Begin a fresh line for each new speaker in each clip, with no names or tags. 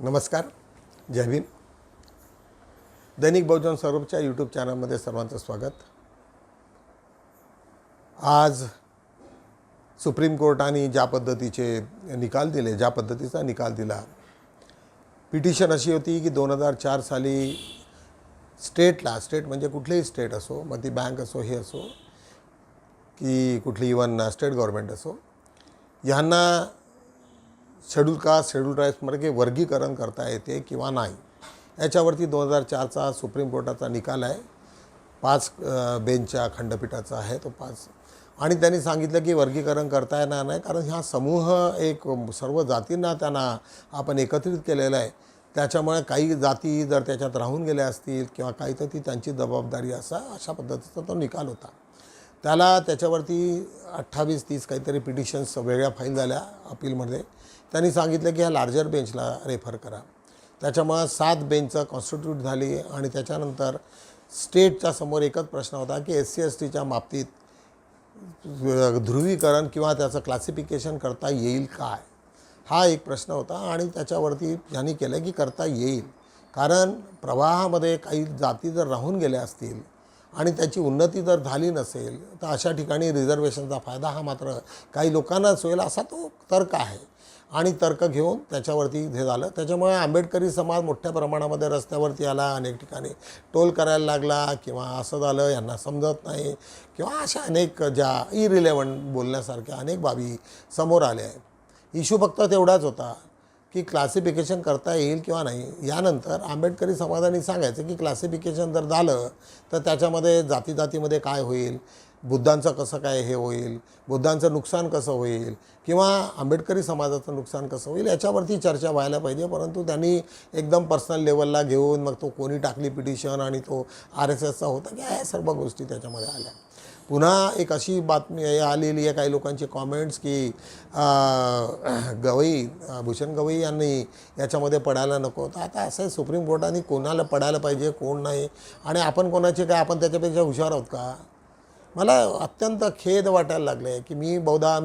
नमस्कार, जय भीम. दैनिक बहुजन स्वरूपच्या यूट्यूब चॅनलमध्ये सर्वांचं स्वागत. आज सुप्रीम कोर्टाने ज्या पद्धतीचे निकाल दिले, ज्या पद्धतीचा निकाल दिला, पिटिशन अशी होती की 2004 साली स्टेट म्हणजे कुठलीही स्टेट असो, मग ती बँक असो, हे असो की कुठली इवन स्टेट गव्हर्नमेंट असो, यांना शेड्यूल कास्ट शेड्यूल ट्राईब्समध्ये वर्गीकरण करता येते किंवा नाही, याच्यावरती 2004चा सुप्रीम कोर्टाचा निकाल आहे. 5 बेंचच्या खंडपीठाचा आहे तो 5. आणि त्यांनी सांगितलं की वर्गीकरण करता येणार नाही, कारण हा समूह एक सर्व जातींना त्यांना आपण एकत्रित केलेला आहे. त्याच्यामुळे काही जाती जर त्याच्यात राहून गेल्या असतील किंवा काही तर ती त्यांची जबाबदारी अशा पद्धतीचा तो निकाल होता. त्याच्यावरती 28-30 काहीतरी पिटिशन्स वेगळ्या फाईल झाल्या अपीलमध्ये. त्यांनी सांगितलं की ह्या लार्जर बेंचला रेफर करा. त्याच्यामुळे 7 बेंचचं कॉन्स्टिट्यूट झाली. आणि त्याच्यानंतर स्टेटच्या समोर एकच प्रश्न होता की SC/STच्या बाबतीत ध्रुवीकरण किंवा त्याचं क्लासिफिकेशन करता येईल काय, हा एक प्रश्न होता. आणि त्याच्यावरती त्यांनी केलं की करता येईल, कारण प्रवाहामध्ये काही जाती जर राहून गेल्या असतील आणि त्याची उन्नती जर झाली नसेल तर अशा ठिकाणी रिझर्वेशनचा फायदा हा मात्र काही लोकांनाच होईल, असा तो तर्क आहे. आणि तर्क घेऊन त्याच्यावरती हे झालं. त्याच्यामुळे आंबेडकरी समाज मोठ्या प्रमाणामध्ये रस्त्यावरती आला, अनेक ठिकाणी टोल करायला लागला किंवा असं झालं यांना समजत नाही किंवा अशा अनेक ज्या इरिलेव्हंट बोलण्यासारख्या अनेक बाबी समोर आल्या आहेत. इश्यू फक्त तेवढाच होता की क्लासिफिकेशन करता येईल किंवा नाही. यानंतर आंबेडकरी समाजाने सांगायचं की क्लासिफिकेशन जर झालं तर त्याच्यामध्ये जातीमध्ये काय होईल, बुद्धांचं कसं काय हे होईल, बुद्धांचं नुकसान कसं होईल किंवा आंबेडकरी समाजाचं नुकसान कसं होईल, याच्यावरती चर्चा व्हायला पाहिजे. परंतु त्यांनी एकदम पर्सनल लेवलला घेऊन मग तो कोणी टाकली पिटिशन आणि तो RSSचा होता की ह्या सर्व गोष्टी त्याच्यामध्ये आल्या. पुन्हा एक अशी बातमी आलेली आहे, काही लोकांचे कॉमेंट्स की भूषण गवई यांनी याच्यामध्ये पडायला नको होतं. आता असं आहे, सुप्रीम कोर्टाने कोणाला पडायला पाहिजे कोण नाही, आणि आपण कोणाचे काय, आपण त्याच्यापेक्षा हुशार आहोत का. मला अत्यंत खेद वाटायला लागले आहे की मी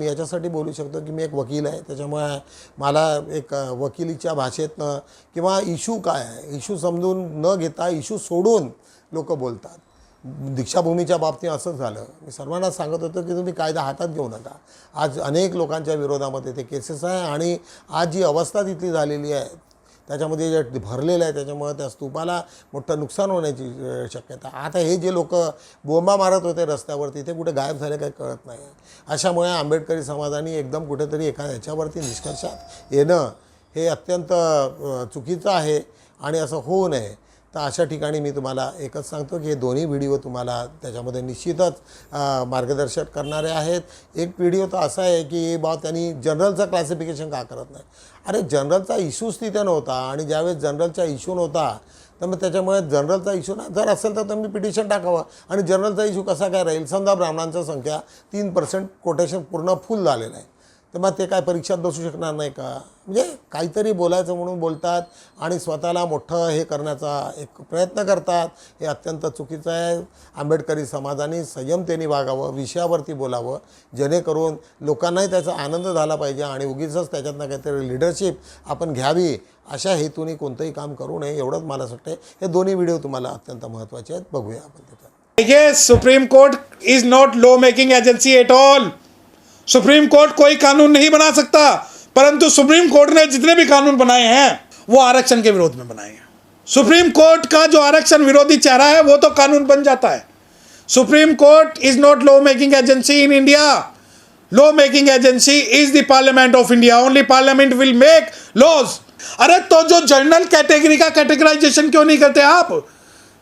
याच्यासाठी बोलू शकतो की मी एक वकील आहे. त्याच्यामुळे मला एक वकिलीच्या भाषेतनं किंवा इश्यू काय आहे, इश्यू समजून न घेता इश्यू सोडून लोक बोलतात. दीक्षाभूमीच्या बाबतीत असंच झालं. मी सर्वांना सांगत होतो की तुम्ही कायदा हातात घेऊ नका. आज अनेक लोकांच्या विरोधामध्ये ते केसेस आहे. आणि आज जी अवस्था तिथली झालेली आहे त्याच्यामध्ये जे भरलेलं आहे, त्याच्यामुळे त्या स्तूपाला मोठं नुकसान होण्याची शक्यता. आता हे जे लोक बोंबा मारत होते रस्त्यावरती ते कुठे गायब झाले काही कळत नाही. अशामुळे आंबेडकरी समाजाने एकदम कुठेतरी याच्यावरती निष्कर्षात येणं हे अत्यंत चुकीचं आहे आणि असं होऊ नये. तर अशा ठिकाणी मी तुम्हाला एकच सांगतो की हे दोन्ही व्हिडिओ तुम्हाला त्याच्यामध्ये निश्चितच मार्गदर्शन करणारे आहेत. एक व्हिडिओ तर असा आहे की त्यांनी जनरलचं क्लासिफिकेशन का करत नाही. अरे जनरलचा इश्यूच तिथे नव्हता, आणि ज्यावेळेस जनरलचा इश्यू नव्हता तर मग त्याच्यामुळे जनरलचा इश्यू जर असेल तर तुम्ही पिटिशन टाकावं. आणि जनरलचा इश्यू कसा काय राहील, समजा ब्राह्मणांचं संख्या 3% कोटेशन पूर्ण फुल झालेलं आहे, तर मग ते काय परीक्षात बसू शकणार नाही का. म्हणजे काहीतरी बोलायचं म्हणून बोलतात आणि स्वतःला मोठं हे करण्याचा एक प्रयत्न करतात. हे अत्यंत चुकीचं आहे. आंबेडकरी समाजाने संयमतेने वागावं, विषयावरती बोलावं, जेणेकरून लोकांनाही त्याचा आनंद झाला पाहिजे आणि उगीचच त्याच्यातनं काहीतरी लिडरशिप आपण घ्यावी अशा हेतूने कोणतंही काम करू नये, एवढंच मला वाटतं. हे दोन्ही व्हिडिओ तुम्हाला अत्यंत महत्त्वाचे आहेत, बघूया आपण त्याच्यात.
देखिए, supreme court is not law making agency at all. Supreme court कोई कानून नहीं बना सकता, परंतु सुप्रीम कोर्ट ने जितने भी कानून बनाए हैं वो आरक्षण के विरोध में बनाए हैं. सुप्रीम कोर्ट का जो आरक्षण विरोधी चेहरा है वो तो कानून बन जाता है. Supreme court is not law making agency in India. Law making agency is the parliament of India. Only parliament will make laws. अरे तो जो जनरल कैटेगरी का कैटेगराइजेशन क्यों नहीं करते आप?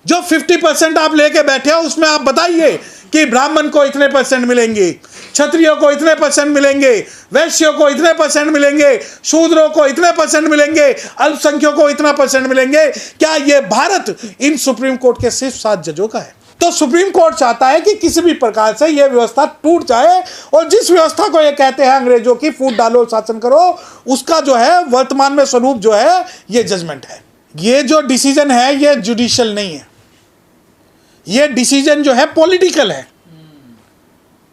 जो 50% आप लेके बैठे हो उसमें आप बताइए कि ब्राह्मण को इतने % मिलेंगे, क्षत्रियों को इतने % मिलेंगे, वैश्यों को इतने % मिलेंगे, शूद्रों को इतने % मिलेंगे, अल्पसंख्यकों को इतना % मिलेंगे. क्या ये भारत इन सुप्रीम कोर्ट के सिर्फ 7 जजों का है? तो सुप्रीम कोर्ट चाहता है कि किसी भी प्रकार से यह व्यवस्था टूट जाए, और जिस व्यवस्था को ये कहते हैं अंग्रेजों की फूट डालो शासन करो, उसका जो है वर्तमान में स्वरूप जो है ये जजमेंट है. ये जो डिसीजन है ये जुडिशियल नहीं है, ये डिसीजन जो है पॉलिटिकल है.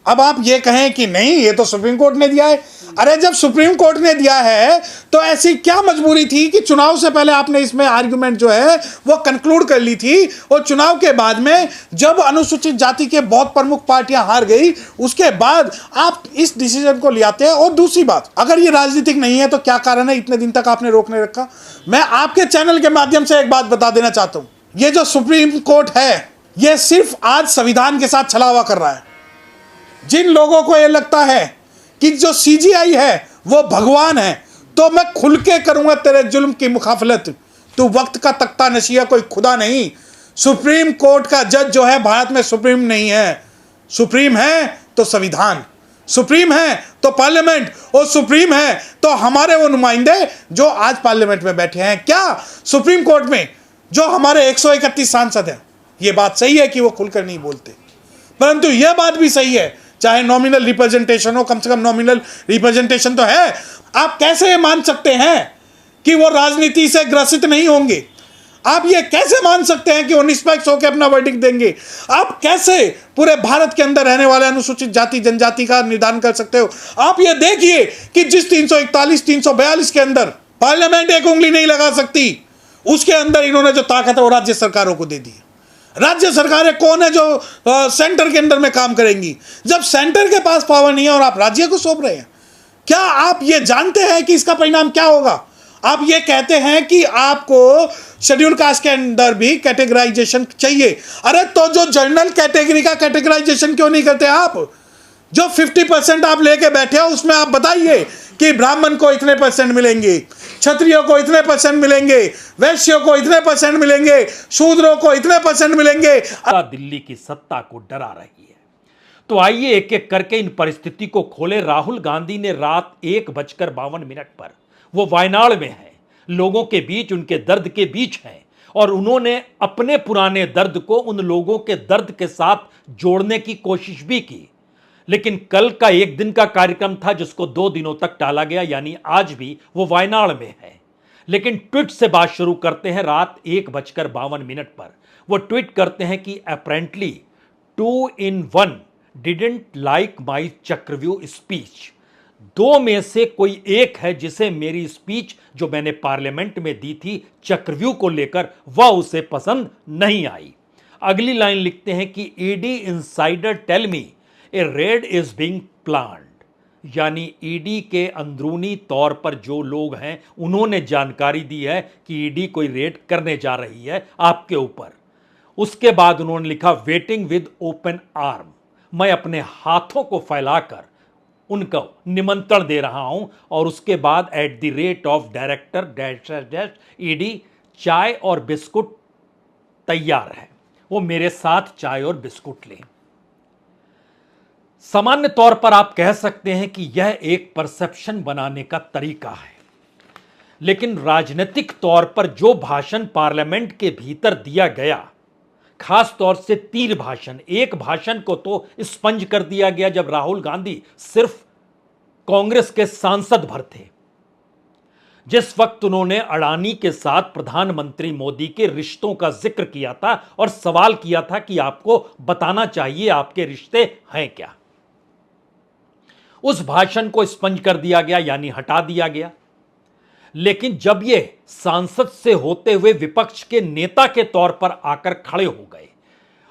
अब आप ये कहें कि नहीं ये तो सुप्रीम कोर्ट ने दिया है, अरे जब सुप्रीम कोर्ट ने दिया है तो ऐसी क्या मजबूरी थी कि चुनाव से पहले आपने इसमें आर्गुमेंट जो है वो कंक्लूड कर ली थी, और चुनाव के बाद में जब अनुसूचित जाति के बहुत प्रमुख पार्टियां हार गई उसके बाद आप इस डिसीजन को ले आते हैं। और दूसरी बात, अगर ये राजनीतिक नहीं है तो क्या कारण है इतने दिन तक आपने रोकने रखा? मैं आपके चैनल के माध्यम से एक बात बता देना चाहता हूं, ये जो सुप्रीम कोर्ट है ये सिर्फ आज संविधान के साथ छलावा कर रहा है। जिन लोगों को ये लगता है कि जो सीजीआई है वो भगवान है, तो मैं खुल के करूंगा तेरे जुल्म की मुखाफलत। तू वक्त का तख्ता नशिया, कोई खुदा नहीं। सुप्रीम कोर्ट का जज जो है भारत में सुप्रीम नहीं है। सुप्रीम है तो संविधान, सुप्रीम है तो पार्लियामेंट, और सुप्रीम है तो हमारे वो नुमाइंदे जो आज पार्लियामेंट में बैठे हैं। क्या सुप्रीम कोर्ट में जो हमारे 131 सांसद हैं, ये बात सही है कि वो खुलकर नहीं बोलते, परंतु यह बात भी सही है चाहे नॉमिनल रिप्रेजेंटेशन हो, कम से कम नॉमिनल रिप्रेजेंटेशन तो है। आप कैसे ये मान सकते हैं कि वो राजनीति से ग्रसित नहीं होंगे? आप ये कैसे मान सकते हैं कि वो निष्पक्ष होकर अपना वर्डिक्ट देंगे? आप कैसे पूरे भारत के अंदर रहने वाले अनुसूचित जाति जनजाति का निर्धारण कर सकते हो? आप ये देखिए कि जिस 341 342 के अंदर पार्लियामेंट एक उंगली नहीं लगा सकती, उसके अंदर इन्होंने जो ताकत है वो राज्य सरकारों को दे दी। राज्य सरकारें कौन है जो सेंटर के अंदर में काम करेंगी? जब सेंटर के पास पावर नहीं है और आप राज्य को सौंप रहे हैं, क्या आप ये जानते हैं कि इसका परिणाम क्या होगा? आप ये कहते हैं कि आपको शेड्यूल कास्ट के अंदर भी कैटेगराइजेशन चाहिए। अरे तो जो जनरल कैटेगरी का कैटेगराइजेशन क्यों नहीं करते आप? जो 50% आप लेके बैठे हो उसमें आप बताइए कि ब्राह्मण को इतने % मिलेंगे, क्षत्रियों को इतने % मिलेंगे, वैश्यों को इतने % मिलेंगे, शूद्रों को इतने % मिलेंगे।
दिल्ली की सत्ता को डरा रही है। तो आइए एक एक करके इन परिस्थिति को खोले। राहुल गांधी ने रात 1:52 पर, वो वायनाड में है, लोगों के बीच, उनके दर्द के बीच हैं, और उन्होंने अपने पुराने दर्द को उन लोगों के दर्द के साथ जोड़ने की कोशिश भी की। लेकिन कल का एक दिन का कार्यक्रम था जिसको 2 दिनों तक टाला गया, यानी आज भी वो वायनाड में है। लेकिन ट्वीट से बात शुरू करते हैं। रात 1:52 पर वो ट्वीट करते हैं कि apparently 2 in 1 didn't like my चक्रव्यूह स्पीच। 2 में से कोई एक है जिसे मेरी स्पीच जो मैंने पार्लियामेंट में दी थी चक्रव्यूह को लेकर, वह उसे पसंद नहीं आई। अगली लाइन लिखते हैं कि ED insider tell me A red is being planned, यानी ईडी के अंदरूनी तौर पर जो लोग हैं उन्होंने जानकारी दी है कि ईडी कोई रेड करने जा रही है आपके ऊपर। उसके बाद उन्होंने लिखा वेटिंग विद ओपन आर्म, मैं अपने हाथों को फैलाकर उनको निमंत्रण दे रहा हूं। और उसके बाद at the rate of director dash dash ED, चाय और बिस्कुट तैयार है, वो मेरे साथ चाय और बिस्कुट लें। सामान्य तौर पर आप कह सकते हैं कि यह एक परसेप्शन बनाने का तरीका है, लेकिन राजनीतिक तौर पर जो भाषण पार्लियामेंट के भीतर दिया गया, खास तौर से 3 भाषण, एक भाषण को तो स्पंज कर दिया गया जब राहुल गांधी सिर्फ कांग्रेस के सांसद भर थे, जिस वक्त उन्होंने अडानी के साथ प्रधानमंत्री मोदी के रिश्तों का जिक्र किया था और सवाल किया था कि आपको बताना चाहिए आपके रिश्ते हैं क्या। उस भाषण को स्पंज कर दिया गया, यानी हटा दिया गया। लेकिन जब ये सांसद से होते हुए विपक्ष के नेता के तौर पर आकर खड़े हो गए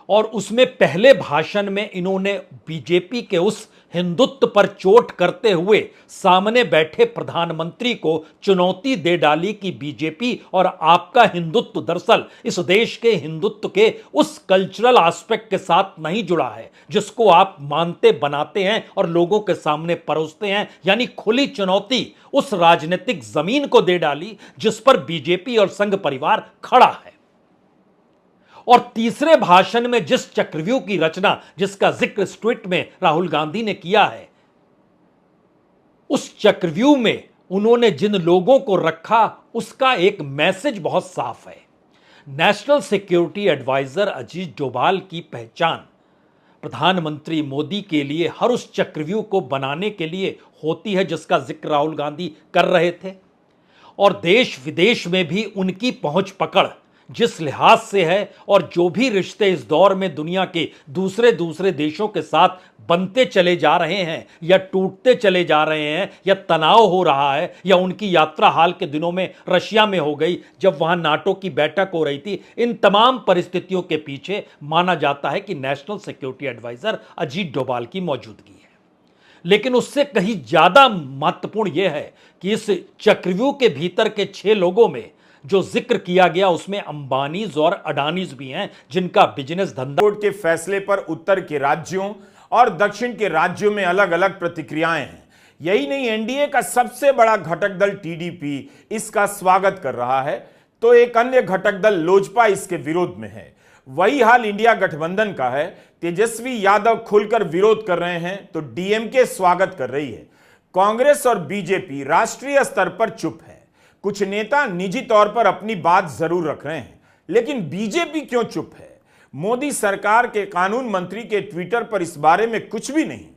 और उसमें पहले भाषण में इन्होंने बीजेपी के उस हिंदुत्व पर चोट करते हुए सामने बैठे प्रधानमंत्री को चुनौती दे डाली कि बीजेपी और आपका हिंदुत्व दरअसल इस देश के हिंदुत्व के उस कल्चरल एस्पेक्ट के साथ नहीं जुड़ा है जिसको आप मानते बनाते हैं और लोगों के सामने परोसते हैं। यानी खुली चुनौती उस राजनीतिक जमीन को दे डाली जिस पर बीजेपी और संघ परिवार खड़ा है। और तीसरे भाषण में जिस चक्रव्यूह की रचना, जिसका जिक्र इस ट्वीट में राहुल गांधी ने किया है, उस चक्रव्यूह में उन्होंने जिन लोगों को रखा उसका एक मैसेज बहुत साफ है। National security adviser Ajit Doval की पहचान प्रधानमंत्री मोदी के लिए हर उस चक्रव्यूह को बनाने के लिए होती है जिसका जिक्र राहुल गांधी कर रहे थे, और देश विदेश में भी उनकी पहुंच पकड़ जिस लिहाज से है और जो भी रिश्ते इस दौर में दुनिया के दूसरे देशों के साथ बनते चले जा रहे हैं या टूटते चले जा रहे हैं या तनाव हो रहा है या उनकी यात्रा हाल के दिनों में रशिया में हो गई जब वहां नाटो की बैठक हो रही थी, इन तमाम परिस्थितियों के पीछे माना जाता है कि national security adviser Ajit Doval की मौजूदगी है। लेकिन उससे कहीं ज्यादा महत्वपूर्ण यह है कि इस चक्रव्यूह के भीतर के 6 लोगों में जो जिक्र किया गया उसमें अंबानीज और अडानीज भी हैं, जिनका बिजनेस धंधा।
कोर्ट के फैसले पर उत्तर के राज्यों और दक्षिण के राज्यों में अलग अलग प्रतिक्रियाएं हैं। यही नहीं, एनडीए का सबसे बड़ा घटक दल टीडीपी इसका स्वागत कर रहा है, तो एक अन्य घटक दल लोजपा इसके विरोध में है। वही हाल इंडिया गठबंधन का है। तेजस्वी यादव खुलकर विरोध कर रहे हैं तो डीएमके स्वागत कर रही है। कांग्रेस और बीजेपी राष्ट्रीय स्तर पर चुप है। कुछ नेता निजी तौर पर अपनी बात जरूर रख रहे हैं, लेकिन बीजेपी क्यों चुप है? मोदी सरकार के कानून मंत्री के ट्विटर पर इस बारे में कुछ भी नहीं।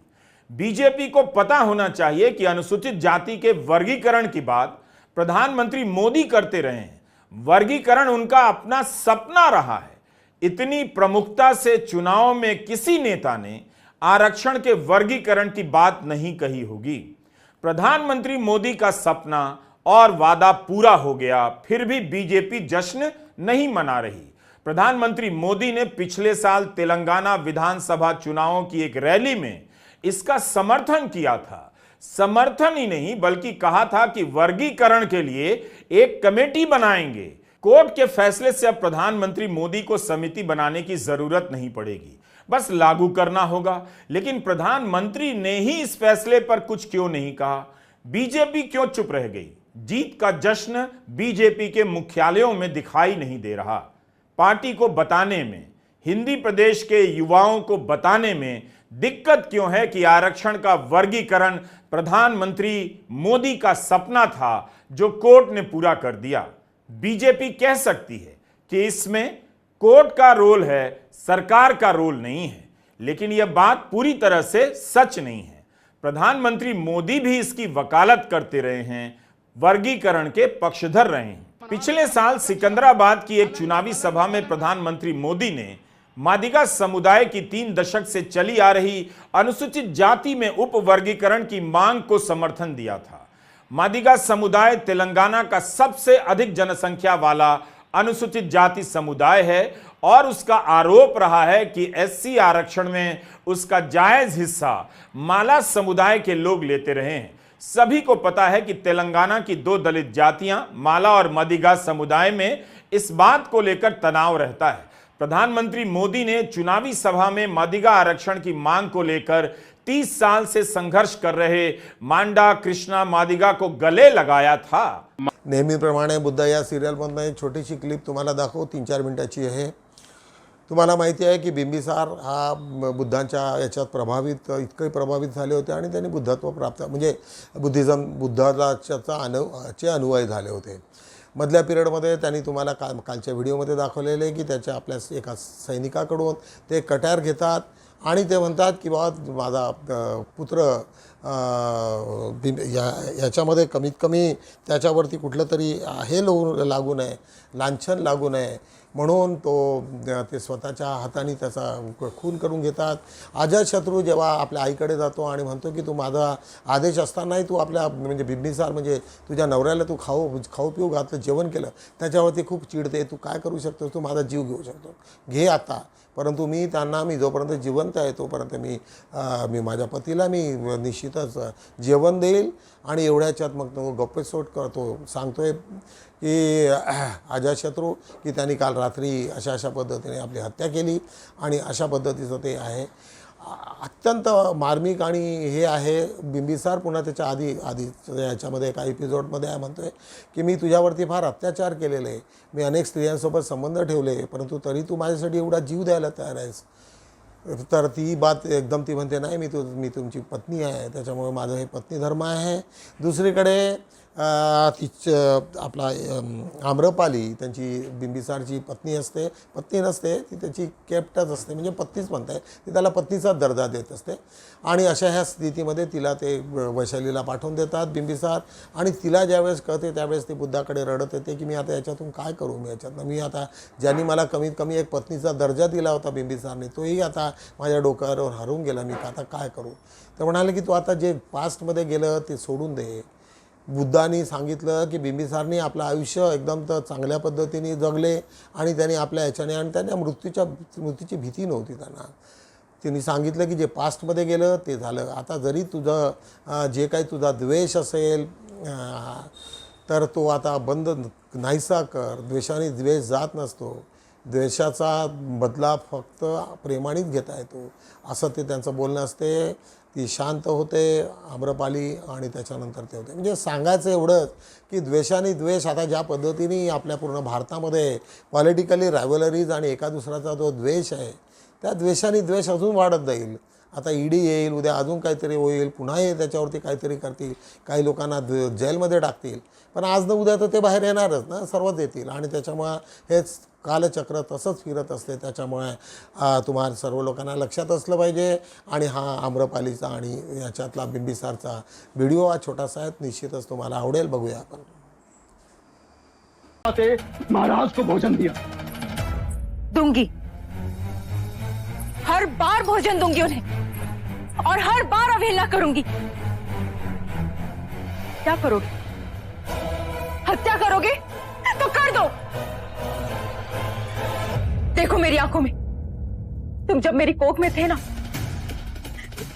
बीजेपी को पता होना चाहिए कि अनुसूचित जाति के वर्गीकरण की बात प्रधानमंत्री मोदी करते रहे हैं। वर्गीकरण उनका अपना सपना रहा है। इतनी प्रमुखता से चुनाव में किसी नेता ने आरक्षण के वर्गीकरण की बात नहीं कही होगी। प्रधानमंत्री मोदी का सपना और वादा पूरा हो गया, फिर भी बीजेपी जश्न नहीं मना रही। प्रधानमंत्री मोदी ने पिछले साल तेलंगाना विधानसभा चुनावों की एक रैली में इसका समर्थन किया था। समर्थन ही नहीं बल्कि कहा था कि वर्गीकरण के लिए एक कमेटी बनाएंगे। कोर्ट के फैसले से अब प्रधानमंत्री मोदी को समिति बनाने की जरूरत नहीं पड़ेगी, बस लागू करना होगा। लेकिन प्रधानमंत्री ने ही इस फैसले पर कुछ क्यों नहीं कहा? बीजेपी क्यों चुप रह गई? जीत का जश्न बीजेपी के मुख्यालयों में दिखाई नहीं दे रहा। पार्टी को बताने में, हिंदी प्रदेश के युवाओं को बताने में दिक्कत क्यों है कि आरक्षण का वर्गीकरण प्रधानमंत्री मोदी का सपना था जो कोर्ट ने पूरा कर दिया। बीजेपी कह सकती है कि इसमें कोर्ट का रोल है, सरकार का रोल नहीं है, लेकिन यह बात पूरी तरह से सच नहीं है। प्रधानमंत्री मोदी भी इसकी वकालत करते रहे हैं, वर्गीकरण के पक्षधर रहे हैं। पिछले साल सिकंदराबाद की एक चुनावी सभा में प्रधानमंत्री मोदी ने मादिगा समुदाय की 3 दशक से चली आ रही अनुसूचित जाति में उप वर्गीकरण की मांग को समर्थन दिया था। मादिगा समुदाय तेलंगाना का सबसे अधिक जनसंख्या वाला अनुसूचित जाति समुदाय है और उसका आरोप रहा है कि एससी आरक्षण में उसका जायज हिस्सा माला समुदाय के लोग लेते रहे हैं। सभी को पता है कि तेलंगाना की 2 दलित जातियां माला और मादिगा समुदाय में इस बात को लेकर तनाव रहता है। प्रधानमंत्री मोदी ने चुनावी सभा में मादिगा आरक्षण की मांग को लेकर 30 साल से संघर्ष कर रहे मांडा कृष्णा मादिगा को गले लगाया था।
नेहमीप्रमाणे बुद्ध या सिरियलमधनं एक छोटीशी क्लिप तुम्हाला दाखवू, 3-4 मिनिटाची आहे। तुम्हाला माहिती आहे की बिंबिसार हा बुद्धांच्या याच्यात इतके प्रभावित झाले होते आणि त्यांनी बुद्धत्व प्राप्त म्हणजे बुद्धाचे अनुयायी झाले होते। मधल्या पिरियडमध्ये त्यांनी तुम्हाला कालच्या व्हिडिओमध्ये दाखवलेले आहे की त्याच्या आपल्या एका सैनिकाकडून ते कट्यार घेतात आणि ते म्हणतात की बाबा माझा पुत्र याच्यामध्ये कमीत कमी त्याच्यावरती कुठलं तरी हे लागू नये, लांछन लागू नये म्हणून ते स्वतःच्या हाताने त्याचा खून करून घेतात। अजातशत्रू जेव्हा आपल्या आईकडे जातो आणि म्हणतो की तू माझा आदेश असतानाही तू आपल्या म्हणजे बिंबिसार म्हणजे तुझ्या नवऱ्याला तू खाऊ पिऊ घातलं, जेवण केलं, त्याच्यावरती खूप चिडते, तू काय करू शकतो, तू माझा जीव घेऊ शकतो, घे आता, परंतु मी जोपर्यंत जिवंत आहे तोपर्यंत मी माझ्या पतीला मी निश्चितच जेवण देईल। आणि एवढ्याच्यात मग तो गप्पेसोट करतो, सांगतोय की अजातशत्रू की त्यांनी काल रात्री अशा पद्धतीने आपली हत्या केली आणि अशा पद्धतीचं ते आहे। अत्यंत मार्मिक आणि हे आहे। बिंबिसार पुन्हा त्याच्या आधी याच्यामध्ये एका एपिसोडमध्ये आहे म्हणतोय की मी तुझ्यावरती फार अत्याचार केलेले आहे, मी अनेक स्त्रियांसोबत संबंध ठेवले, परंतु तरी तू माझ्यासाठी एवढा जीव द्यायला तयार आहेस। तर ती बात एकदम ती म्हणते नाही मी तुमची पत्नी आहे, त्याच्यामुळे माझं हे पत्नी धर्म आहे। दुसरीकडे आपला आम्रपाली त्यांची बिंबिसारची पत्नी असते, पत्नी नसते ती त्याची केप्टच असते, म्हणजे पत्नीच म्हणताय, ती त्याला पत्नीचा दर्जा देत असते. आणि अशा ह्या स्थितीमध्ये तिला ते वैशालीला पाठवून देतात बिंबिसार. आणि तिला ज्यावेळेस कळते त्यावेळेस ती बुद्धाकडे रडत येते की मी आता याच्यातून काय करू, मी आता ज्यांनी मला कमीत कमी एक पत्नीचा दर्जा दिला होता बिंबिसारने, तोही आता माझ्या डोक्यावर हरवून गेला, मी आता काय करू. तर म्हणाले की तू आता जे पास्टमध्ये गेलं ते सोडून दे. बुद्धांनी सांगितलं की बिंबिसारने आपलं आयुष्य एकदम तर चांगल्या पद्धतीने जगले आणि त्यांनी आपल्या ह्याच्याने, आणि त्यांना मृत्यूची भीती नव्हती त्यांनी सांगितलं की जे पास्टमध्ये गेलं ते झालं. आता जरी तुझं जे काही तुझा द्वेष असेल तर तो आता बंद नाहीसा कर. द्वेषाने द्वेष जात नसतो, द्वेषाचा बदला फक्त प्रेमानेच घेता येतो, असं ते त्यांचं बोलणं असते. ती शांत होते आम्रपाली आणि त्याच्यानंतर ते होते. म्हणजे सांगायचं एवढंच की द्वेषाने द्वेष आता ज्या पद्धतीने आपल्या पूर्ण भारतामध्ये पॉलिटिकली रायव्हलरीज आणि एका दुसऱ्याचा जो द्वेष आहे, त्या द्वेषाने द्वेष अजून वाढत जाईल. आता ईडी येईल, उद्या अजून काहीतरी होईल, पुन्हा हे त्याच्यावरती काहीतरी करतील, काही लोकांना जेलमध्ये टाकतील. पण आज न उद्या तर ते बाहेर येणारच ना, सर्वच येतील. आणि त्याच्यामुळं हेच कालचक्र तसंच फिरत असते. त्याच्यामुळे तुम्हाला सर्व लोकांना लक्षात असलं पाहिजे. आणि हा आम्रपालीचा आणि याच्यातला बिंबिसारचा व्हिडिओ हा छोटासा आहे, निश्चितच तुम्हाला आवडेल. बघूया आपण.
महाराज को भोजन दिया,
दूंगी, हर बार भोजन दूंगी उन्हें और हर बार अवहेलना करूंगी. क्या करोगे? हत्या करोगे तो कर दो. देखो मेरी आंखों में, तुम जब मेरी कोख में थे ना,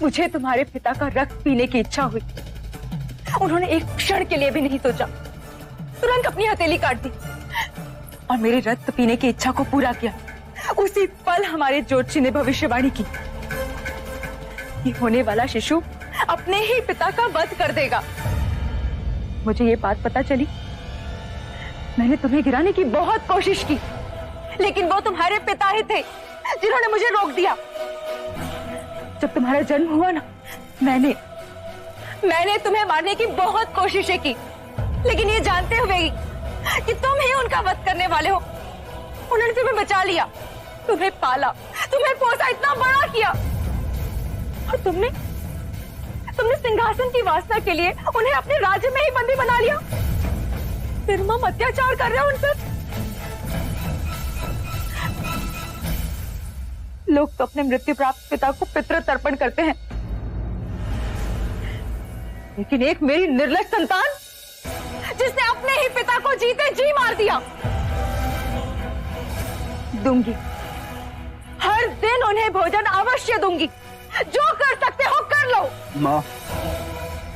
मुझे तुम्हारे पिता का रक्त पीने की इच्छा हुई. उन्होंने एक क्षण के लिए भी नहीं सोचा, तुरंत अपनी हथेली काट दी और मेरे रक्त पीने की इच्छा को पूरा किया. उसी पल हमारे ज्योतिषी ने भविष्यवाणी की, ये होने वाला शिशु अपने ही पिता का वध कर देगा. मुझे ये बात पता चली, मैंने तुम्हें गिराने की बहुत कोशिश की, लेकिन वो तुम्हारे पिता ही थे जिन्होंने मुझे रोक दिया. जब तुम्हारा जन्म हुआ ना, मैंने तुम्हें मारने की बहुत कोशिशें की, लेकिन ये जानते हुए कि तुम ही उनका वध करने वाले हो, उन्होंने तुम्हें बचा लिया, तुम्हें पाला, तुम्हें पोसा, इतना बड़ा किया. और तुमने सिंहासन की वासना के लिए उन्हें अपने राज्य में ही बंदी बना लिया. निर्मम अत्याचार कर रहे हो उन पर. लोग तो अपने मृत्यु प्राप्त पिता को पितृ तर्पण करते हैं, लेकिन एक मेरी निर्लज संतान जिसने अपने ही पिता को जीते जी मार दिया. दूंगी, हर दिन उन्हें भोजन अवश्य दूंगी. जो कर सकते हो कर लो.
माँ,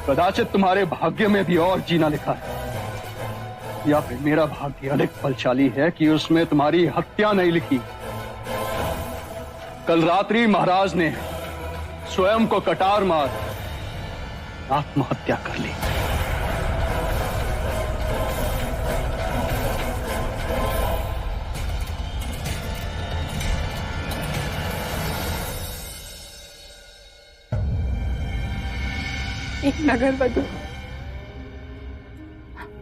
कदाचित तुम्हारे भाग्य में भी और जीना लिखा है, या फिर मेरा भाग्य अधिक बलशाली है कि उसमें तुम्हारी हत्या नहीं लिखी. कल रात्रि महाराज ने स्वयं को कटार मार आत्महत्या कर ली.
एक नगर वधू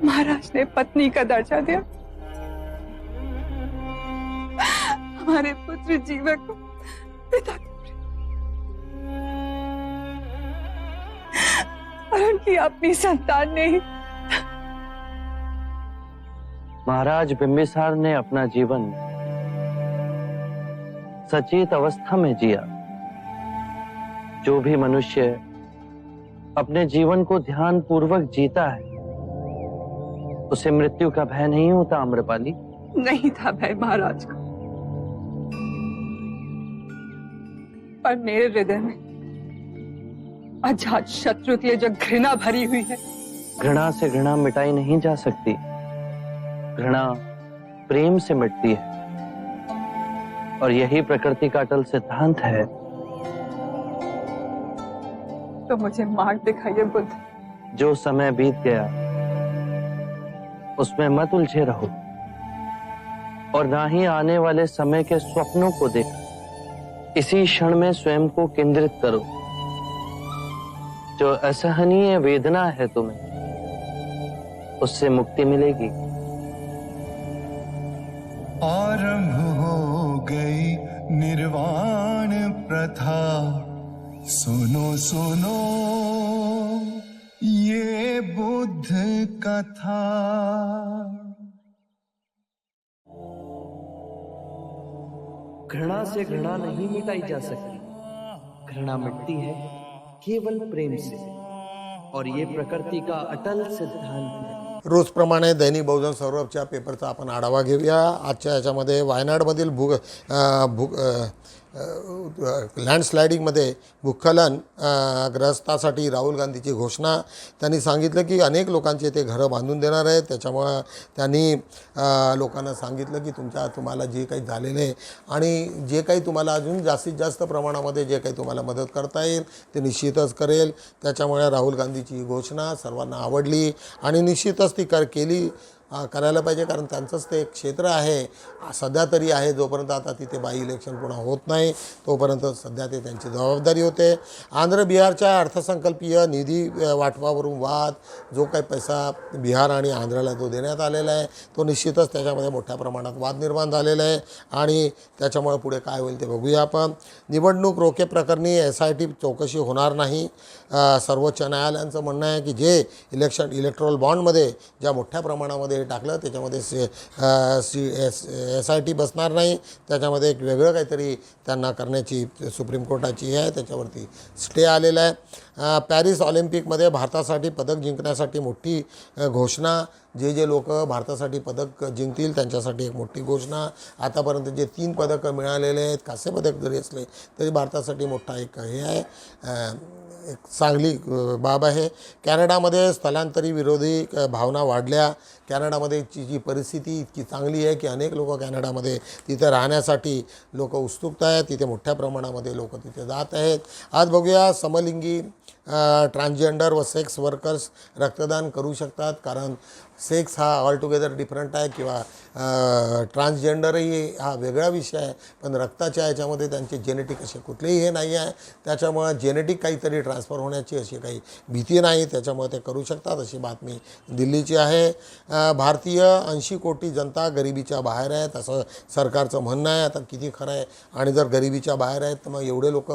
महाराज ने पत्नी का दर्जा दिया. हमारे पुत्र जीवक को पिता और उनकी अपनी संतान ने ही.
महाराज बिंबिसार ने अपना जीवन सचेत अवस्था में जिया. जो भी मनुष्य अपने जीवन को ध्यान पूर्वक जीता है, उसे मृत्यु का भय नहीं होता. आम्रपाली,
नहीं था भय महाराज का, पर मेरे हृदय में अजात शत्रु के लिए जो घृणा भरी हुई है.
घृणा से घृणा मिटाई नहीं जा सकती. घृणा प्रेम से मिटती है, और यही प्रकृति का अटल सिद्धांत है.
तो मुझे मार्ग दिखाइए बुद्ध.
जो समय बीत गया उसमें मत उलझे रहो, और ना ही आने वाले समय के स्वप्नों को देखो. इसी क्षण में स्वयं को केंद्रित करो. जो असहनीय वेदना है तुम्हें, उससे मुक्ति मिलेगी।
आरंभ हो गई निर्वाण प्रथा, सुनो सुनो ये बुद्ध कथा।
घृणा से घृणा नहीं मिटाई जा सकती, घृणा मिटती है केवल प्रेम से, और ये प्रकृति का अटल सिद्धांत है।
रोजप्रमाणे दैनिक बहुजन सौरभच्या पेपरचा आपण आढावा घेऊया। आजच्या याच्यामध्ये वायनाडमधील लँडस्लायडिंगमध्ये भूस्खलन ग्रस्तासाठी राहुल गांधीची घोषणा। त्यांनी सांगितलं की अनेक लोकांचे ते घरं बांधून देणार आहेत। त्याच्यामुळं त्यांनी लोकांना सांगितलं की तुम्हाला जे काही झालेलं आहे आणि जे काही तुम्हाला अजून जास्तीत जास्त प्रमाणामध्ये जे काही तुम्हाला मदत करता येईल ते निश्चितच करेल। त्याच्यामुळे राहुल गांधीची घोषणा सर्वांना आवडली आणि निश्चितच ती करायला पाहिजे, कारण त्यांचंच ते एक क्षेत्र आहे सध्या तरी आहे। जोपर्यंत आता तिथे बाई इलेक्शन पुन्हा होत नाही तोपर्यंत सध्या ते त्यांची जबाबदारी होते। आंध्र बिहारच्या अर्थसंकल्पीय निधी वाटपावरून वाद, जो काही पैसा बिहार आणि आंध्राला जो देण्यात आलेला आहे तो निश्चितच त्याच्यामध्ये मोठ्या प्रमाणात वाद निर्माण झालेला आहे आणि त्याच्यामुळे पुढे काय होईल ते बघूया आपण। निवडणूक रोखे प्रकरणी SIT चौकशी होणार नाही। सर्वोच्च न्यायालयाचं म्हणणं आहे की जे इलेक्ट्रोल बॉन्डमध्ये ज्या मोठ्या प्रमाणामध्ये टाकलं त्याच्यामध्ये SIT बसणार नाही। त्याच्यामध्ये एक वेगळं काहीतरी त्यांना करण्याची सुप्रीम कोर्टाची आहे, त्याच्यावरती स्टे आलेला आहे। पॅरिस ऑलिम्पिकमध्ये भारतासाठी पदक जिंकण्यासाठी मोठी घोषणा। जे लोक भारतासाठी पदक जिंकतील त्यांच्यासाठी एक मोठी घोषणा। आतापर्यंत जे 3 पदकं मिळालेले आहेत, कांस्य पदक जरी असले तरी भारतासाठी मोठा एक हे आहे, एक चांगली बाब आहे। कॅनडामध्ये स्थलांतरी विरोधी भावना वाढल्या। कॅनडामध्ये जी परिस्थिती इतकी चांगली आहे की अनेक लोक कॅनडामध्ये तिथे राहण्यासाठी लोक उत्सुक आहेत, तिथे मोठ्या प्रमाणामध्ये लोक तिथे जात आहेत। आज बघूया समलिंगी ट्रान्सजेंडर व सेक्स वर्कर्स रक्तदान करू शकतात, कारण सेक्स हा ऑल टुगेदर डिफरंट आहे किंवा ट्रान्सजेंडरही हा वेगळा विषय आहे, पण रक्ताच्या याच्यामध्ये त्यांचे जेनेटिक असे कुठलेही हे नाही आहे। त्याच्यामुळे जेनेटिक काहीतरी ट्रान्सफर होण्याची अशी काही भीती नाही, त्याच्यामुळे ते करू शकतात अशी बातमी दिल्लीची आहे। भारतीय 80 कोटी जनता गरिबीच्या बाहेर आहेत असं सरकारचं म्हणणं आहे। आता किती खरं आहे आणि जर गरिबीच्या बाहेर आहेत तर मग एवढे लोक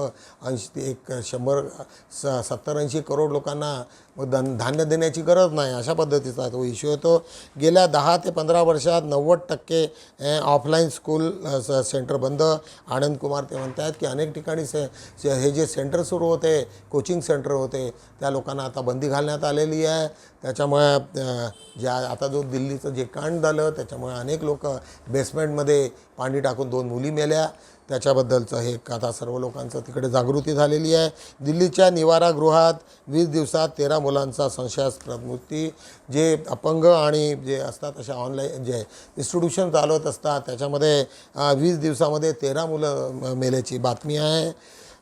70-80 करोड लोकांना धान्य देण्याची गरज नाही, अशा पद्धतीचा तो इश्यू येतो। गेल्या 10 ते 15 वर्षात 90% ऑफलाईन स्कूल सेंटर बंद। आनंद कुमार ते म्हणतात की अनेक ठिकाणी हे जे सेंटर सुरू होते, कोचिंग सेंटर होते, त्या लोकांना आता बंदी घालण्यात आलेली आहे। त्याच्यामुळे आता जो दिल्लीचं जे कांड झालं त्याच्यामुळे अनेक लोक बेसमेंटमध्ये पाणी टाकून 2 मुली मेल्या, त्याच्याबद्दलचं हे आता सर्व लोकांचं तिकडे जागृती झालेली आहे। दिल्लीच्या निवारागृहात 20 दिवसात 13 मुलांचा संशयास्पद मृत्यू। जे अपंग आणि जे असतात अशा ऑनलाईन जे इन्स्टिट्यूशन चालवत असतात त्याच्यामध्ये 20 दिवसामध्ये 13 मुलं मेल्याची बातमी आहे।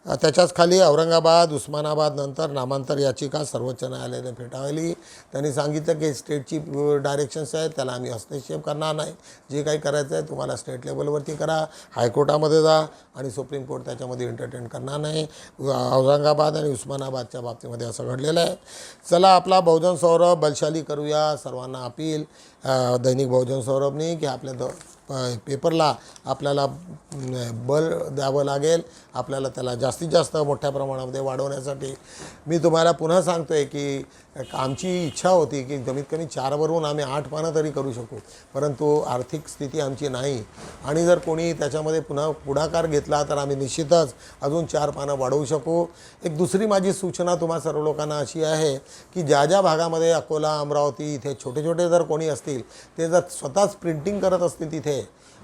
त्याच्याच खाली औरंगाबाद उस्मानाबाद नंतर नामांतर याचिका सर्वोच्च न्यायालयाने फेटाळली। त्यांनी सांगितलं की स्टेटची डायरेक्शन्स आहेत, त्याला आम्ही हस्तक्षेप करणार नाही, जे काही करायचं आहे तुम्हाला स्टेट लेवलवरती करा, हायकोर्टामध्ये जा आणि सुप्रीम कोर्ट त्याच्यामध्ये एंटरटेन करणार नाही। औरंगाबाद आणि उस्मानाबादच्या बाबतीमध्ये असं घडलेलं आहे। चला आपला बहुजन सौरभ बलशाली करूया, सर्वांना अपील दैनिक बहुजन सौरभने की आपल्या पेपरला आपल्याला बल द्यावं लागेल, आपल्याला त्याला जास्तीत जास्त मोठ्या प्रमाणामध्ये वाढवण्यासाठी। मी तुम्हाला पुन्हा सांगतो आहे की आमची इच्छा होती की कमीत कमी 4 वरून आम्ही 8 पानं तरी करू शकू, परंतु आर्थिक स्थिती आमची नाही आणि जर कोणी त्याच्यामध्ये पुन्हा पुढाकार घेतला तर आम्ही निश्चितच अजून 4 पानं वाढवू शकू। एक दुसरी माझी सूचना तुम्हा सर्व लोकांना अशी आहे की ज्या भागामध्ये अकोला अमरावती इथे छोटे छोटे जर कोणी असतील ते जर स्वतःच प्रिंटिंग करत असतील तिथे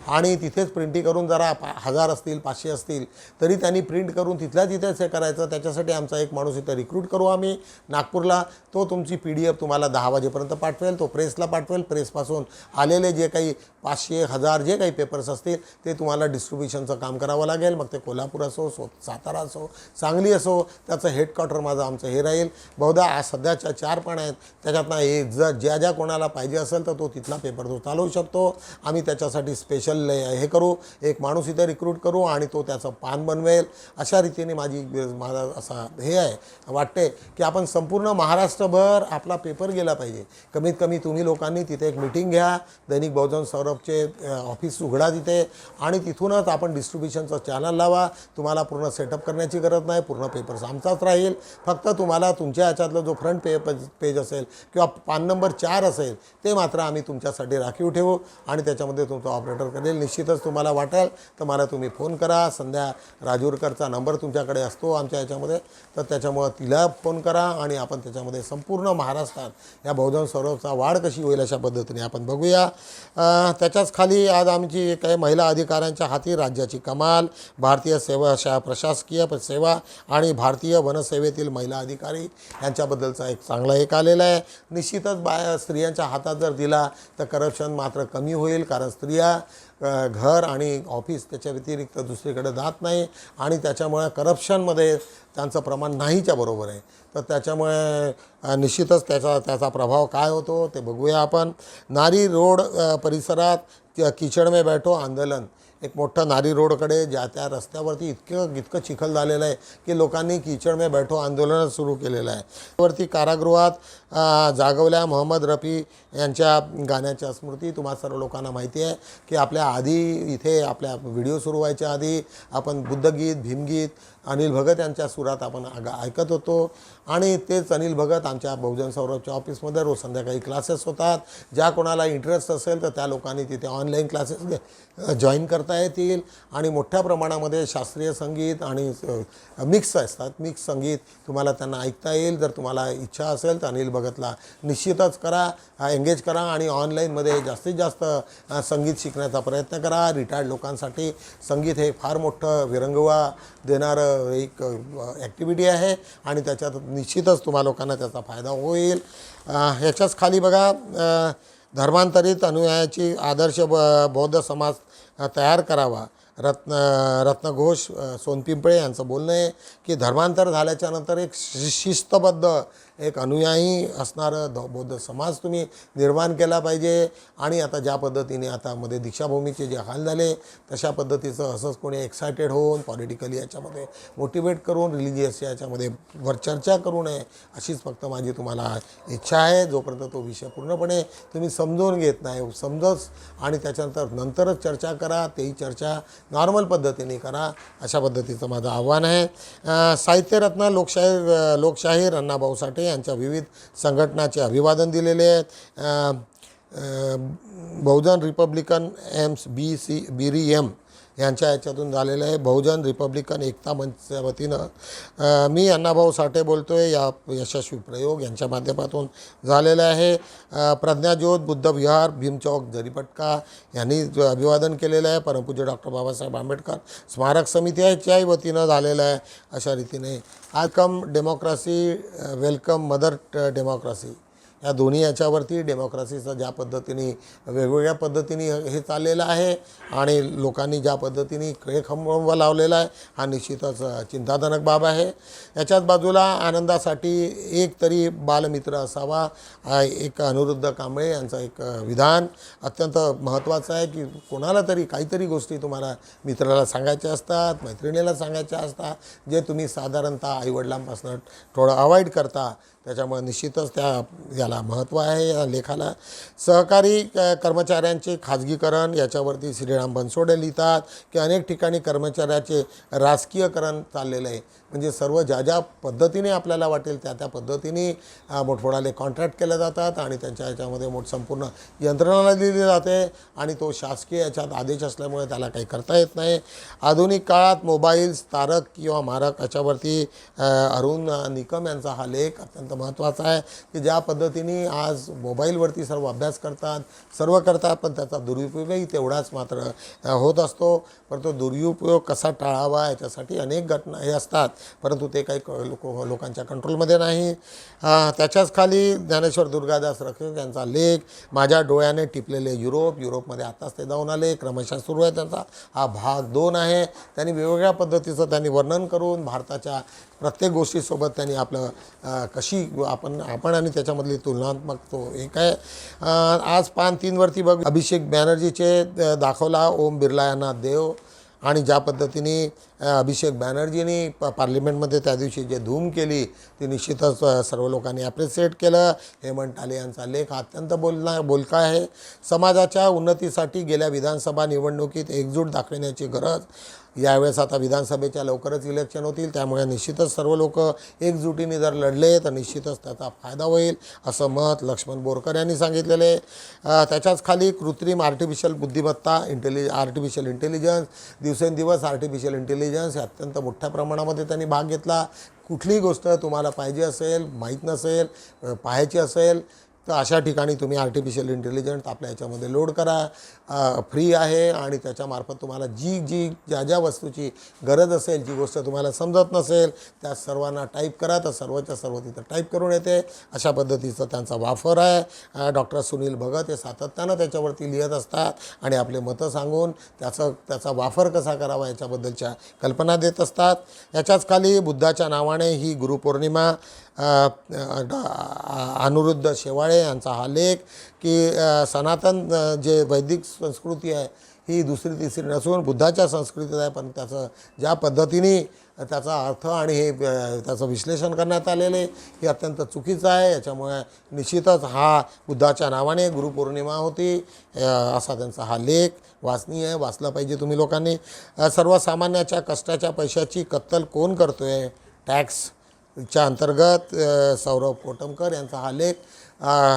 आणि तिथेच प्रिंटिंग करून जरा 1000 असतील 500 असतील तरी त्यांनी प्रिंट करून तिथल्या तिथेच हे करायचं। त्याच्यासाठी आमचा एक माणूस इथे रिक्रूट करू आम्ही नागपूरला, तो तुमची PDF तुम्हाला 10 वाजेपर्यंत पाठवेल, तो प्रेसला पाठवेल। प्रेसपासून आलेले जे काही 500 1000 जे काही पेपर्स असतील ते तुम्हाला डिस्ट्रीब्युशनचं काम करावं लागेल, मग ते कोल्हापूर असो सातारा असो सांगली असो, त्याचं हेडक्वार्टर माझं आमचं हे राहील। बहुधा आज सध्याच्या 4 पानं आहेत, त्याच्यातनं एक ज्या कोणाला पाहिजे असेल तर तो तिथला पेपर तो चालवू शकतो। आम्ही त्याच्यासाठी स्पेशल कौशल्य हे करू, एक माणूस इथे रिक्रूट करू आणि तो त्याचं पान बनवेल. अशा रीतीने माझा असा हे आहे वाटते की आपण संपूर्ण महाराष्ट्रभर आपला पेपर गेला पाहिजे. कमीत कमी तुम्ही लोकांनी तिथे एक मीटिंग घ्या, दैनिक बहुजन सौरभचे ऑफिस उघडा तिथे आणि तिथूनच आपण डिस्ट्रीब्युशनचं चॅनल लावा. तुम्हाला पूर्ण सेटअप करण्याची गरज नाही, पूर्ण पेपर्स आमचाच राहील. फक्त तुम्हाला तुमच्या ह्याच्यातलं जो फ्रंट पेज असेल किंवा पान नंबर 4 असेल ते मात्र आम्ही तुमच्यासाठी राखीव ठेवू आणि त्याच्यामध्ये तुमचा ऑपरेटर करेल. निश्चितच तुम्हाला वाटेल तर मला तुम्ही फोन करा. संध्या राजूरकरचा नंबर तुमच्याकडे असतो आमच्या ह्याच्यामध्ये, तर त्याच्यामुळं तिला फोन करा आणि आपण त्याच्यामध्ये संपूर्ण महाराष्ट्रात या बहुजन सौरभचा वाढ कशी होईल अशा पद्धतीने आपण बघूया. त्याच्याच खाली आज आमची काही महिला अधिकाऱ्यांच्या हाती राज्याची कमाल, भारतीय प्रशासकीय सेवा आणि भारतीय वनसेवेतील महिला अधिकारी यांच्याबद्दलचा एक चांगला एक आलेला आहे. निश्चितच स्त्रियांच्या हातात जर दिला तर करप्शन मात्र कमी होईल, कारण स्त्रिया घर आणि ऑफिस त्याच्या व्यतिरिक्त दुसरीकडे जात नाही आणि त्याच्यामुळे करप्शनमध्ये त्यांचं प्रमाण नाहीच्या बरोबर आहे. तर त्याच्यामुळे निश्चितच त्याचा प्रभाव काय होतो ते बघूया आपण. नारी रोड परिसरात किचड में बैठो आंदोलन, एक मोठं नारी रोडकडे ज्या त्या रस्त्यावरती इतकं चिखल झालेलं आहे की लोकांनी किचड में बैठो आंदोलन सुरू केलेलं आहे. वरती कारागृहात जागवल्या मोहम्मद रफी यांच्या गाण्याच्या स्मृती. तुम्हा सर्व लोकांना माहिती आहे की आपल्या आधी इथे आपल्या व्हिडिओ सुरू व्हायच्या आधी आपण बुद्धगीत, भीमगीत अनिल भगत यांच्या सुरात आपण ऐकत होतो आणि तेच अनिल भगत आमच्या बहुजन सौरभच्या ऑफिसमध्ये रोज संध्याकाळी क्लासेस होतात. ज्या कोणाला इंटरेस्ट असेल तर त्या लोकांनी तिथे ऑनलाईन क्लासेस जॉईन करता येतील आणि मोठ्या प्रमाणामध्ये शास्त्रीय संगीत आणि मिक्स असतात. मिक्स संगीत तुम्हाला त्यांना ऐकता येईल. जर तुम्हाला इच्छा असेल तर अनिल भगतला निश्चितच करा, एंगेज करा आणि ऑनलाईनमध्ये जास्तीत जास्त संगीत शिकण्याचा प्रयत्न करा. रिटायर्ड लोकांसाठी संगीत हे फार मोठं विरंगुळा देणारं एक ॲक्टिव्हिटी आहे आणि त्याच्यात निश्चितच तुम्हा लोकांना त्याचा फायदा होईल. ह्याच्याच खाली बघा, धर्मांतरित अनुयायाची आदर्श बौद्ध समाज तयार करावा. रत्नघोष सोनपिंपळे यांचं बोलणं आहे की धर्मांतर झाल्याच्यानंतर एक शिस्तबद्ध एक अनुयायी असणारं बौद्ध समाज तुम्ही निर्माण केला पाहिजे. आणि आता ज्या पद्धतीने आता मध्ये दीक्षाभूमीचे जे हाल झाले तशा पद्धतीचं असंच कोणी एक्सायटेड होऊन पॉलिटिकली याच्यामध्ये मोटिवेट करून रिलिजियस याच्यामध्ये वर चर्चा करू नये अशीच फक्त माझी तुम्हाला इच्छा आहे. जोपर्यंत तो विषय पूर्णपणे तुम्ही समजून घेत नाही, समजच आणि त्याच्यानंतर नंतरच चर्चा करा, तेही चर्चा नॉर्मल पद्धतीने करा अशा पद्धतीचं माझं आव्हान आहे. साहित्यरत्न लोकशाहीर अण्णाभाऊ साठे यांच्या विविध संघटनाचे अभिवादन दिलेले आहेत. बहुजन रिपब्लिकन BREM यांच्या याच्यातून झालेलं आहे. बहुजन रिपब्लिकन एकता मंचच्या वतीनं मी अण्णाभाऊ साठे बोलतो आहे या यशस्वी प्रयोग यांच्या माध्यमातून झालेलं आहे. प्रज्ञाज्योत बुद्धविहार भीमचौक जरीपटका यांनी अभिवादन केलेलं आहे. परमपूज्य डॉक्टर बाबासाहेब आंबेडकर स्मारक समितीच्याही वतीनं झालेलं आहे. अशा रीतीने welcome democracy, welcome mother democracy या दोन्ही याच्यावरती डेमोक्रेसीचं ज्या पद्धतीने वेगवेगळ्या पद्धतीने हे चाललेलं आहे आणि लोकांनी ज्या पद्धतीने खेळखंबा लावलेला आहे हा निश्चितच चिंताजनक बाब आहे. याच्याच बाजूला आनंदासाठी एक तरी बालमित्र असावा. एक अनिरुद्ध कांबळे यांचं एक विधान अत्यंत महत्त्वाचं आहे की कोणाला तरी काहीतरी गोष्टी तुम्हाला मित्राला सांगायच्या असतात, मैत्रिणीला सांगायच्या असतात, जे तुम्ही साधारणतः आईवडिलांपासून थोडं अवॉइड करता. त्याच्यामुळे निश्चितच याला महत्त्व आहे या लेखाला. सहकारी कर्मचाऱ्यांचे खाजगीकरण याच्यावरती श्रीराम बनसोडे लिहितात की अनेक ठिकाणी कर्मचाऱ्याचे राजकीयकरण चाललेलं आहे. म्हणजे सर्व ज्या पद्धतीने आपल्याला वाटेल त्या पद्धतीने मोठमोठाले कॉन्ट्रॅक्ट केले जातात आणि त्यांच्या याच्यामध्ये संपूर्ण यंत्रणा दिली जाते आणि तो शासकीय याच्यात आदेश असल्यामुळे त्याला काही करता येत नाही. आधुनिक काळात मोबाईल्स तारक किंवा मारक याच्यावरती अरुण निकम यांचा हा लेख अत्यंत महत्त्वाचा आहे की ज्या पद्धतीने आज मोबाईलवरती सर्व अभ्यास करतात, सर्व करतात, पण त्याचा दुरुपयोगही तेवढाच मात्र होत असतो. पण तो दुरुपयोग कसा टाळावा याच्यासाठी अनेक घटना हे असतात, परंतु ते काही लोकांच्या कंट्रोलमध्ये नाही. त्याच्याच खाली ज्ञानेश्वर दुर्गादास रखे यांचा लेख माझ्या डोळ्याने टिपलेले युरोपमध्ये आताच ते जाऊन आले, क्रमशः सुरू आहे त्यांचा. हा भाग 2 आहे. त्यांनी वेगवेगळ्या पद्धतीचं त्यांनी वर्णन करून भारताच्या प्रत्येक गोष्टीसोबत त्यांनी आपलं कशी आपण आणि त्याच्यामधली तुलनात्मक तो एक आहे. आज पान 3वरती बघ अभिषेक बॅनर्जीचे दाखवला ओम बिर्ला यांना देव, आणि ज्या पद्धतीने अभिषेक बॅनर्जींनी पार्लिमेंटमध्ये त्या दिवशी जे धूम केली ती निश्चितच सर्व लोकांनी ॲप्रिशिएट केलं. हेमंत टाले यांचा लेख अत्यंत बोलका आहे. समाजाच्या उन्नतीसाठी गेल्या विधानसभा निवडणुकीत एकजूट दाखविण्याची गरज. यावेळेस आता विधानसभेच्या लवकरच इलेक्शन होतील, त्यामुळे निश्चितच सर्व लोक एकजुटीने जर लढले तर निश्चितच त्याचा फायदा होईल असं मत लक्ष्मण बोरकर यांनी सांगितलेलं आहे. त्याच्याच खाली कृत्रिम आर्टिफिशियल बुद्धिमत्ता आर्टिफिशियल इंटेलिजन्स, दिवसेंदिवस आर्टिफिशियल इंटेलिजन्स हे अत्यंत मोठ्या प्रमाणामध्ये त्यांनी भाग घेतला. कुठलीही गोष्ट तुम्हाला पाहिजे असेल, माहीत नसेल, पाहायची असेल तर अशा ठिकाणी तुम्ही आर्टिफिशियल इंटेलिजन्स आपल्या याच्यामध्ये लोड करा. फ्री आहे आणि त्याच्यामार्फत तुम्हाला ज्या वस्तूची गरज असेल, जी गोष्ट तुम्हाला समजत नसेल त्या सर्वांना टाईप करा तर सर्वच्या सर्व तिथं टाईप करून येते. अशा पद्धतीचा त्यांचा वापर आहे. डॉक्टर सुनील भगत हे सातत्यानं त्याच्यावरती लिहित असतात आणि आपले मतं सांगून त्याचा वापर कसा करावा याच्याबद्दलच्या कल्पना देत असतात. याच्याच खाली बुद्धाच्या नावाने ही गुरुपौर्णिमा अनिरुद्ध शेवाळे यांचा हा लेख की सनातन जे वैदिक संस्कृती आहे ही दुसरी तिसरी नसून बुद्धाच्या संस्कृतीत आहे, पण त्याचं ज्या पद्धतीने त्याचा अर्थ आणि हे त्याचं विश्लेषण करण्यात आलेले हे अत्यंत चुकीचं आहे. याच्यामुळे निश्चितच हा बुद्धाच्या नावाने गुरुपौर्णिमा होती असा त्यांचा हा लेख वाचनीय आहे, वाचला पाहिजे तुम्ही लोकांनी. सर्वसामान्याच्या कष्टाच्या पैशाची कत्तल कोण करतो आहे टॅक्सच्या अंतर्गत सौरभ कोटमकर यांचा हा लेख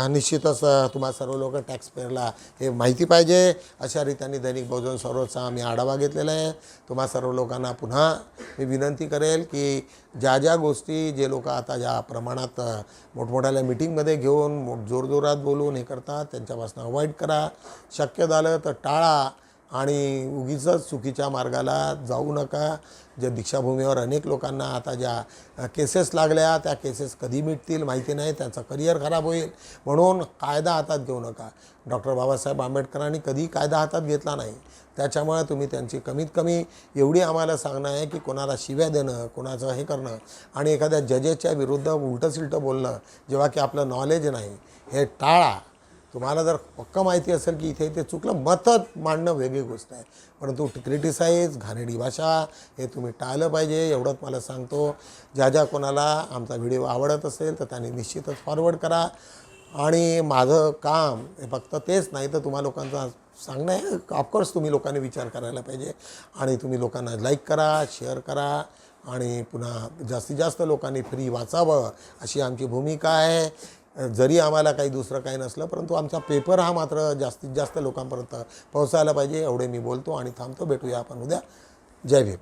निश्चितच तुम्हा सर्व लोक टॅक्स पेअरला हे माहिती पाहिजे. अशा रीतीने दैनिक बहुजन सर्वोच्चा आम्ही आढावा घेतलेला आहे. तुम्हा सर्व लोकांना पुन्हा मी विनंती करेल की ज्या गोष्टी जे लोक आता ज्या प्रमाणात मोठमोठ्या मिटिंगमध्ये घेऊन जोरजोरात बोलून हे करतात त्यांच्यापासून अवॉइड करा. शक्य झालं तर टाळा आणि उगीचच चुकीच्या मार्गाला जाऊ नका. ज्या दीक्षाभूमीवर अनेक लोकांना आता ज्या केसेस लागल्या त्या केसेस कधी मिटतील माहिती नाही, त्यांचं करिअर खराब होईल. म्हणून कायदा हातात घेऊ नका. डॉक्टर बाबासाहेब आंबेडकरांनी कधी कायदा हातात घेतला नाही. त्याच्यामुळे तुम्ही त्यांची कमीत कमी एवढी आम्हाला सांगणं आहे की कोणाला शिव्या देणं, कोणाचं हे करणं आणि एखाद्या जजेसच्या विरुद्ध उलटंसिलटं बोलणं जेव्हा की आपलं नॉलेज नाही हे टाळा. तुम्हाला जर पक्क माहिती असेल की इथे चुकलं, मतं मांडणं वेगळी गोष्ट आहे, परंतु क्रिटिसाईज घाणेरडी भाषा हे तुम्ही टाळलं पाहिजे एवढंच मला सांगतो. ज्या कोणाला आमचा व्हिडिओ आवडत असेल तर त्यांनी निश्चितच फॉरवर्ड करा. आणि माझं काम हे फक्त तेच नाही तर तुम्हा लोकांचं सांगणं आहे. ऑफकोर्स तुम्ही लोकांनी विचार करायला पाहिजे आणि तुम्ही लोकांना लाईक करा, शेअर करा आणि पुन्हा जास्तीत जास्त लोकांनी फ्री वाचावं अशी आमची भूमिका आहे. जरी आम्हाला काही दुसरं काही नसलं परंतु आमचा पेपर हा मात्र जास्तीत जास्त लोकांपर्यंत पोहोचायला पाहिजे एवढे मी बोलतो आणि थांबतो. भेटूया आपण उद्या. जय भीम.